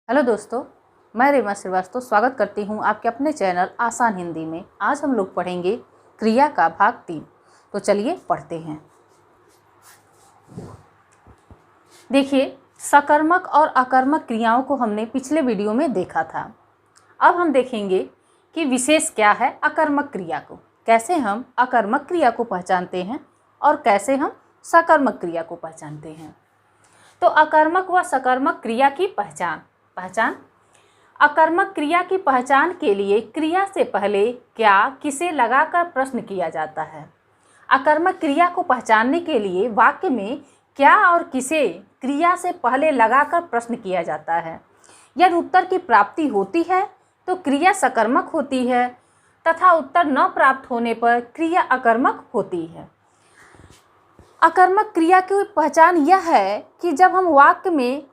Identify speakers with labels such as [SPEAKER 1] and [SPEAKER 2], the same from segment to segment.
[SPEAKER 1] Hello दोस्तों, मैं रीमा श्रीवास्तव स्वागत करती हूं आपके अपने चैनल आसान हिंदी में। आज हम लोग पढ़ेंगे क्रिया का भाग 3। तो चलिए पढ़ते हैं। देखिए, सकर्मक और अकर्मक क्रियाओं को हमने पिछले वीडियो में देखा था। अब हम देखेंगे कि विशेष क्या है अकर्मक क्रिया को, कैसे हम अकर्मक क्रिया को पहचानते हैं और कैसे हम सकर्मक क्रिया को पहचानते हैं। तो अकर्मक व सकर्मक क्रिया की पहचान। अकर्मक क्रिया की पहचान के लिए क्रिया से पहले क्या किसे लगाकर प्रश्न किया जाता है। अकर्मक क्रिया को पहचानने के लिए वाक्य में क्या और किसे क्रिया से पहले लगाकर प्रश्न किया जाता है। यदि उत्तर की प्राप्ति होती है तो क्रिया सकर्मक होती है तथा उत्तर न प्राप्त होने पर क्रिया अकर्मक होती है। अकर्मक क्रिया की पहचान यह है कि जब हम वाक्य में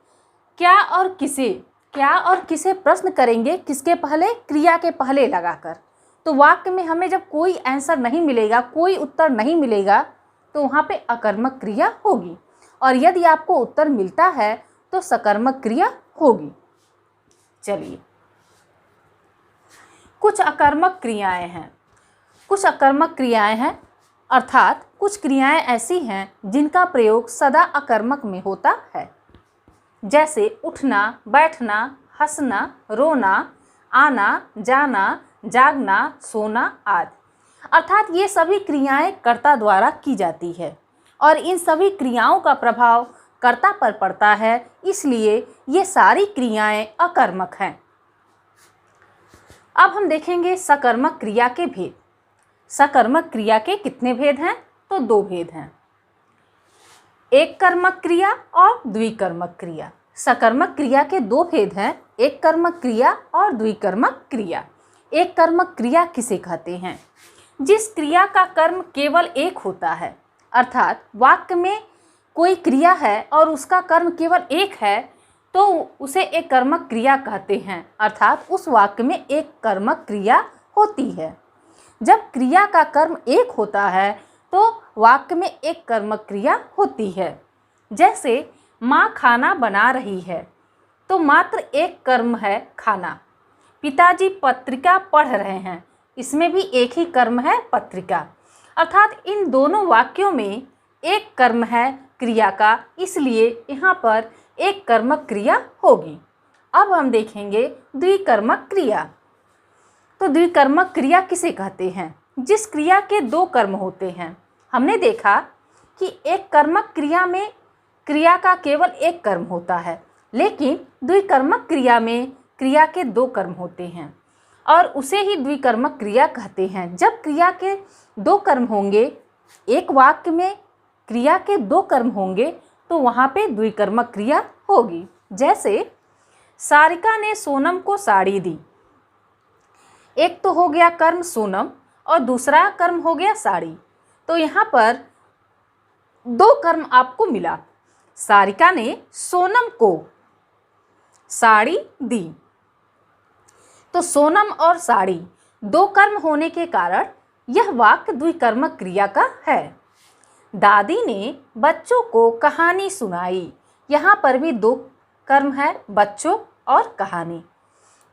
[SPEAKER 1] क्या और किसे प्रश्न करेंगे, किसके पहले, क्रिया के पहले लगाकर, तो वाक्य में हमें जब कोई आंसर नहीं मिलेगा, कोई उत्तर नहीं मिलेगा, तो वहाँ पे अकर्मक क्रिया होगी। और यदि आपको उत्तर मिलता है तो सकर्मक क्रिया होगी। चलिए, कुछ अकर्मक क्रियाएं हैं अर्थात कुछ क्रियाएं ऐसी हैं जिनका प्रयोग सदा अकर्मक में होता है, जैसे उठना, बैठना, हंसना, रोना, आना, जाना, जागना, सोना आदि। अर्थात ये सभी क्रियाएं कर्ता द्वारा की जाती है और इन सभी क्रियाओं का प्रभाव कर्ता पर पड़ता है, इसलिए ये सारी क्रियाएं अकर्मक हैं। अब हम देखेंगे सकर्मक क्रिया के भेद। सकर्मक क्रिया के कितने भेद हैं? तो 2 भेद हैं, एक कर्मक क्रिया और द्विकर्मक क्रिया। सकर्मक क्रिया के 2 भेद हैं, एक कर्मक क्रिया और द्विकर्मक क्रिया। एक कर्मक क्रिया किसे कहते हैं? जिस क्रिया का कर्म केवल एक होता है, अर्थात वाक्य में कोई क्रिया है और उसका कर्म केवल एक है, तो उसे एक कर्मक क्रिया कहते हैं, अर्थात उस वाक्य में एक कर्मक क्रिया होती है। जब क्रिया का कर्म एक होता है तो वाक्य में एक कर्मक क्रिया होती है। जैसे माँ खाना बना रही है, तो मात्र एक कर्म है खाना। पिताजी पत्रिका पढ़ रहे हैं, इसमें भी एक ही कर्म है पत्रिका। अर्थात इन दोनों वाक्यों में एक कर्म है क्रिया का, इसलिए यहाँ पर एक कर्मक क्रिया होगी। अब हम देखेंगे द्विकर्मक क्रिया। तो द्विकर्मक क्रिया किसे कहते हैं? जिस क्रिया के 2 कर्म होते हैं। हमने देखा कि एक कर्मक क्रिया में क्रिया का केवल एक कर्म होता है, लेकिन द्विकर्मक क्रिया में क्रिया के 2 कर्म होते हैं और उसे ही द्विकर्मक क्रिया कहते हैं। जब क्रिया के 2 कर्म होंगे, एक वाक्य में क्रिया के 2 कर्म होंगे, तो वहाँ पे द्विकर्मक क्रिया होगी। जैसे सारिका ने सोनम को साड़ी दी। एक तो हो गया कर्म सोनम और दूसरा कर्म हो गया साड़ी। तो यहाँ पर 2 कर्म आपको मिला। सारिका ने सोनम को साड़ी दी। तो सोनम और साड़ी 2 कर्म होने के कारण यह वाक्य द्विकर्मक क्रिया का है। दादी ने बच्चों को कहानी सुनाई। यहाँ पर भी 2 कर्म है, बच्चों और कहानी।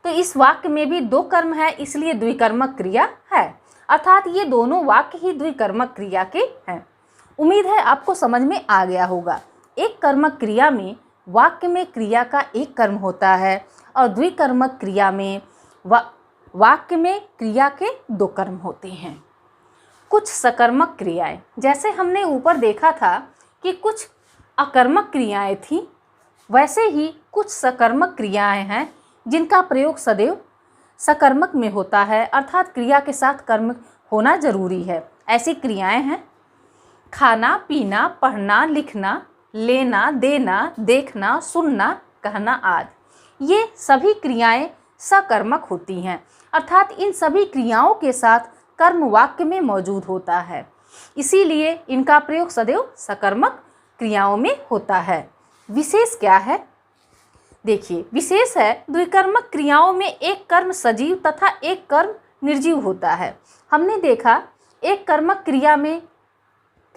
[SPEAKER 1] तो इस वाक्य में भी 2 कर्म है, इसलिए द्विकर्मक क्रिया है। अर्थात ये दोनों वाक्य ही द्विकर्मक क्रिया के हैं। उम्मीद है आपको समझ में आ गया होगा। एक कर्मक क्रिया में वाक्य में क्रिया का एक कर्म होता है और द्विकर्मक क्रिया में वाक्य में क्रिया के 2 कर्म होते हैं। कुछ सकर्मक क्रियाएं, जैसे हमने ऊपर देखा था कि कुछ अकर्मक क्रियाएं थी, वैसे ही कुछ सकर्मक क्रियाएं हैं जिनका प्रयोग सदैव सकर्मक में होता है, अर्थात क्रिया के साथ कर्म होना जरूरी है। ऐसी क्रियाएं हैं खाना, पीना, पढ़ना, लिखना, लेना, देना, देखना, सुनना, कहना आदि। ये सभी क्रियाएं सकर्मक होती हैं, अर्थात इन सभी क्रियाओं के साथ कर्म वाक्य में मौजूद होता है, इसीलिए इनका प्रयोग सदैव सकर्मक क्रियाओं में होता है। विशेष क्या है? देखिए, विशेष है द्विकर्मक क्रियाओं में एक कर्म सजीव तथा एक कर्म निर्जीव होता है। हमने देखा एक कर्मक क्रिया में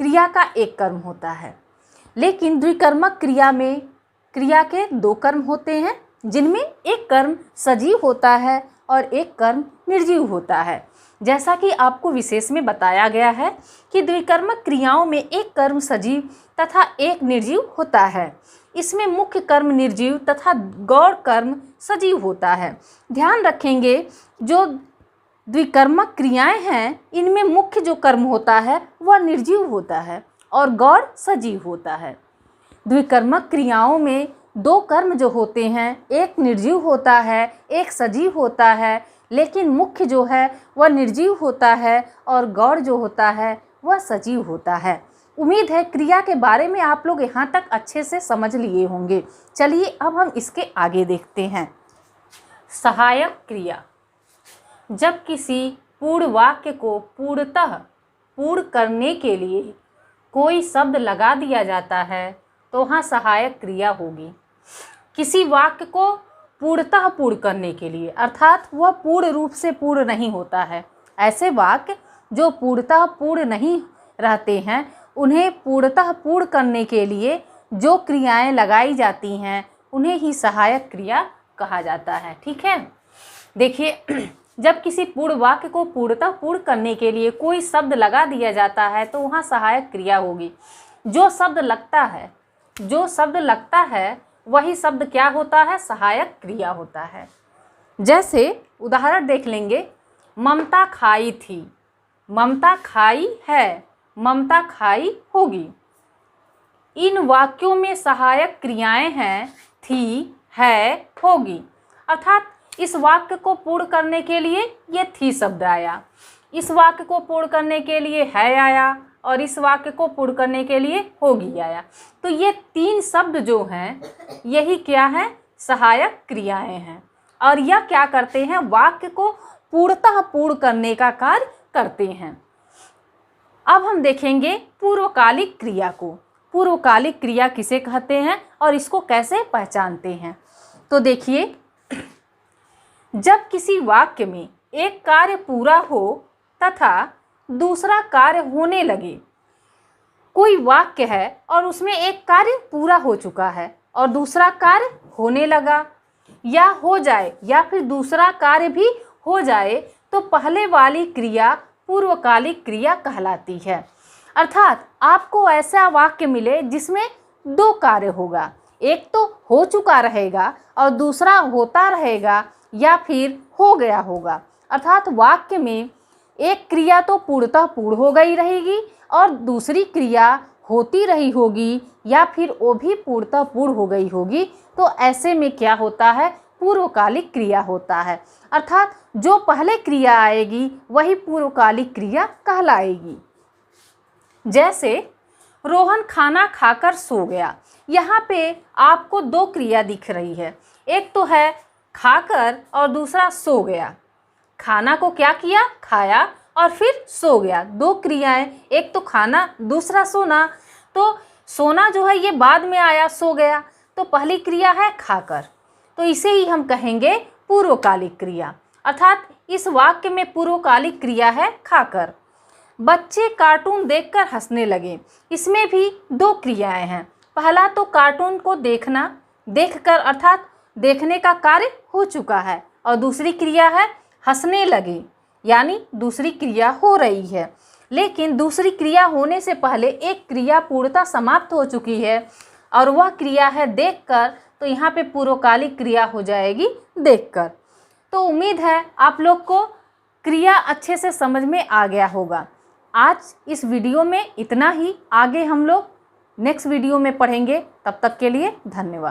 [SPEAKER 1] क्रिया का एक कर्म होता है, लेकिन द्विकर्मक क्रिया में क्रिया के 2 कर्म होते हैं। जिनमें एक कर्म सजीव होता है और एक कर्म निर्जीव होता है। जैसा कि आपको विशेष में बताया गया है कि द्विकर्मक क्रियाओं में एक कर्म सजीव तथा एक निर्जीव होता है। इसमें मुख्य कर्म निर्जीव तथा गौण कर्म सजीव होता है। ध्यान रखेंगे, जो द्विकर्मक क्रियाएं हैं इनमें मुख्य जो कर्म होता है वह निर्जीव होता है और गौण सजीव होता है। द्विकर्मक क्रियाओं में दो कर्म जो होते हैं, एक निर्जीव होता है, एक सजीव होता है, लेकिन मुख्य जो है वह निर्जीव होता है और गौण जो होता है वह सजीव होता है। उम्मीद है क्रिया के बारे में आप लोग यहाँ तक अच्छे से समझ लिए होंगे। चलिए अब हम इसके आगे देखते हैं। सहायक क्रिया। जब किसी पूर्ण वाक्य को पूर्णतः पूर्ण करने के लिए कोई शब्द लगा दिया जाता है तो वहाँ सहायक क्रिया होगी। किसी वाक्य को पूर्णतः पूर्ण करने के लिए, अर्थात वह पूर्ण रूप से पूर्ण नहीं होता है, ऐसे वाक्य जो पूर्णतः पूर्ण नहीं रहते हैं उन्हें पूर्णतः पूर्ण करने के लिए जो क्रियाएं लगाई जाती हैं उन्हें ही सहायक क्रिया कहा जाता है। ठीक है, देखिए, जब किसी पूर्ण वाक्य को पूर्णतः पूर्ण करने के लिए कोई शब्द लगा दिया जाता है तो वहाँ सहायक क्रिया होगी। जो शब्द लगता है वही शब्द क्या होता है? सहायक क्रिया होता है। जैसे उदाहरण देख लेंगे, ममता खाई थी, ममता खाई है, ममता खाई होगी। इन वाक्यों में सहायक क्रियाएं हैं थी, है, होगी। अर्थात इस वाक्य को पूर्ण करने के लिए ये थी शब्द आया, इस वाक्य को पूर्ण करने के लिए है आया और इस वाक्य को पूर्ण करने के लिए होगी आया। तो ये तीन शब्द जो हैं यही क्या है? सहायक क्रियाएं हैं और यह क्या करते हैं? वाक्य को पूर्णतः पूर्ण करने का कार्य करते हैं। अब हम देखेंगे पूर्वकालिक क्रिया को। पूर्वकालिक क्रिया किसे कहते हैं और इसको कैसे पहचानते हैं? तो देखिए, जब किसी वाक्य में एक कार्य पूरा हो तथा दूसरा कार्य होने लगे, कोई वाक्य है और उसमें एक कार्य पूरा हो चुका है और दूसरा कार्य होने लगा या हो जाए या फिर दूसरा कार्य भी हो जाए तो पहले वाली क्रिया पूर्वकालिक क्रिया कहलाती है। अर्थात आपको ऐसा वाक्य मिले जिसमें दो कार्य होगा, एक तो हो चुका रहेगा और दूसरा होता रहेगा या फिर हो गया होगा। अर्थात वाक्य में एक क्रिया तो पूर्णतः पूर्ण हो गई रहेगी और दूसरी क्रिया होती रही होगी या फिर वो भी पूर्णतः पूर्ण हो गई होगी। तो ऐसे में क्या होता है? पूर्वकालिक क्रिया होता है। अर्थात जो पहले क्रिया आएगी वही पूर्वकालिक क्रिया कहलाएगी। जैसे रोहन खाना खाकर सो गया, यहाँ पे आपको दो क्रिया दिख रही है, एक तो है खाकर और दूसरा सो गया। खाना को क्या किया? खाया और फिर सो गया। दो क्रियाएं, एक तो खाना दूसरा सोना। तो सोना जो है ये बाद में आया, सो गया, तो पहली क्रिया है खाकर, तो इसे ही हम कहेंगे पूर्वकालिक क्रिया। अर्थात इस वाक्य में पूर्वकालिक क्रिया है खाकर। बच्चे कार्टून देखकर हंसने लगे, इसमें भी दो क्रियाएं हैं। पहला तो कार्टून को देखना, देखकर अर्थात देखने का कार्य हो चुका है और दूसरी क्रिया है हंसने लगे, यानी दूसरी क्रिया हो रही है। लेकिन दूसरी क्रिया होने से पहले एक क्रिया पूर्णतः समाप्त हो चुकी है और वह क्रिया है देखकर, तो यहाँ पे पूर्वकालिक क्रिया हो जाएगी देखकर। तो उम्मीद है आप लोग को क्रिया अच्छे से समझ में आ गया होगा। आज इस वीडियो में इतना ही, आगे हम लोग नेक्स्ट वीडियो में पढ़ेंगे। तब तक के लिए धन्यवाद।